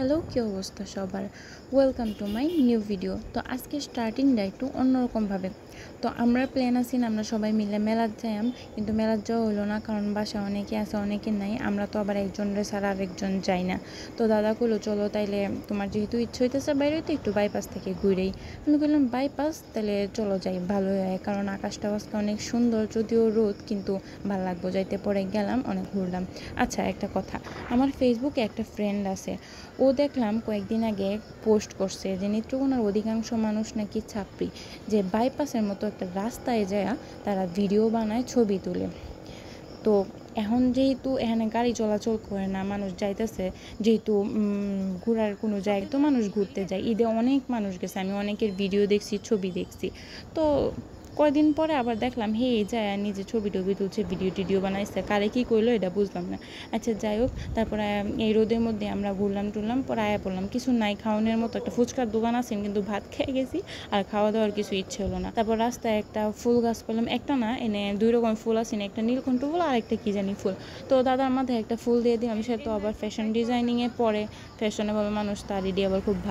Hello, কি অবস্থা সবার? Welcome to my new video. তো আজকে স্টার্টিংটা একটু অন্যরকমভাবে। তো আমরা প্ল্যান আছি না, আমরা সবাই মিলে মেলার যাইয়াম, কিন্তু মেলার যাওয়া হলো না, কারণ বাসায় অনেকে আছে অনেকে নাই। আমরা তো আবার একজনের ছাড়া আরেকজন যাই না। তো দাদা কইলো চলো তাইলে, তোমার যেহেতু ইচ্ছে হইতেছে বাইরে হইতে, একটু বাইপাস থেকে ঘুরেই। আমি বললাম বাইপাস, তাহলে চলো যাই, ভালো হয়, কারণ আকাশটা আজকে অনেক সুন্দর, যদিও রোদ, কিন্তু ভালো লাগবো যাইতে। পরে গেলাম, অনেক ঘুরলাম। আচ্ছা, একটা কথা, আমার ফেসবুকে একটা ফ্রেন্ড আছে, ও দেখলাম কয়েকদিন আগে পোস্ট করছে যে নেত্রকোনার অধিকাংশ মানুষ নাকি ছাত্রী, যে বাইপাসের মতো একটা রাস্তায় যায় তারা ভিডিও বানায়, ছবি তুলে। তো এখন যেহেতু এখানে গাড়ি চলাচল করে না, মানুষ যাইতেছে, যেহেতু ঘোরার কোনো জায়গা, তো মানুষ ঘুরতে যায়, ঈদে অনেক মানুষ গেছে, আমি অনেকের ভিডিও দেখছি, ছবি দেখছি। তো কয়দিন পরে আবার দেখলাম হে যায় নিজে ছবি টবি তুলছে, ভিডিও বানাইছে, কারে কি করলো এটা বুঝলাম না। আচ্ছা যাই হোক, তারপরে এই রোদের মধ্যে আমরা ঘুরলাম টুরলাম, পরে আয়া পড়লাম, কিছু নাই খাওয়ানোর মতো। একটা ফুচকার দোকান আছে, কিন্তু ভাত খেয়ে গেছি, আর খাওয়া দাওয়ার কিছু ইচ্ছে হলো না। তারপর রাস্তায় একটা ফুল গাছ পেলাম, একটা না, এনে দুই রকম ফুল আছে, একটা নীলকণ্ঠ ফুল আর একটা কি জানি ফুল। তো দাদার মাথায় একটা ফুল দিয়ে দিলাম, সে তো আবার ফ্যাশন ডিজাইনিংয়ে পড়ে, ফ্যাশনেবল মানুষ, তার আবার খুব ভালো।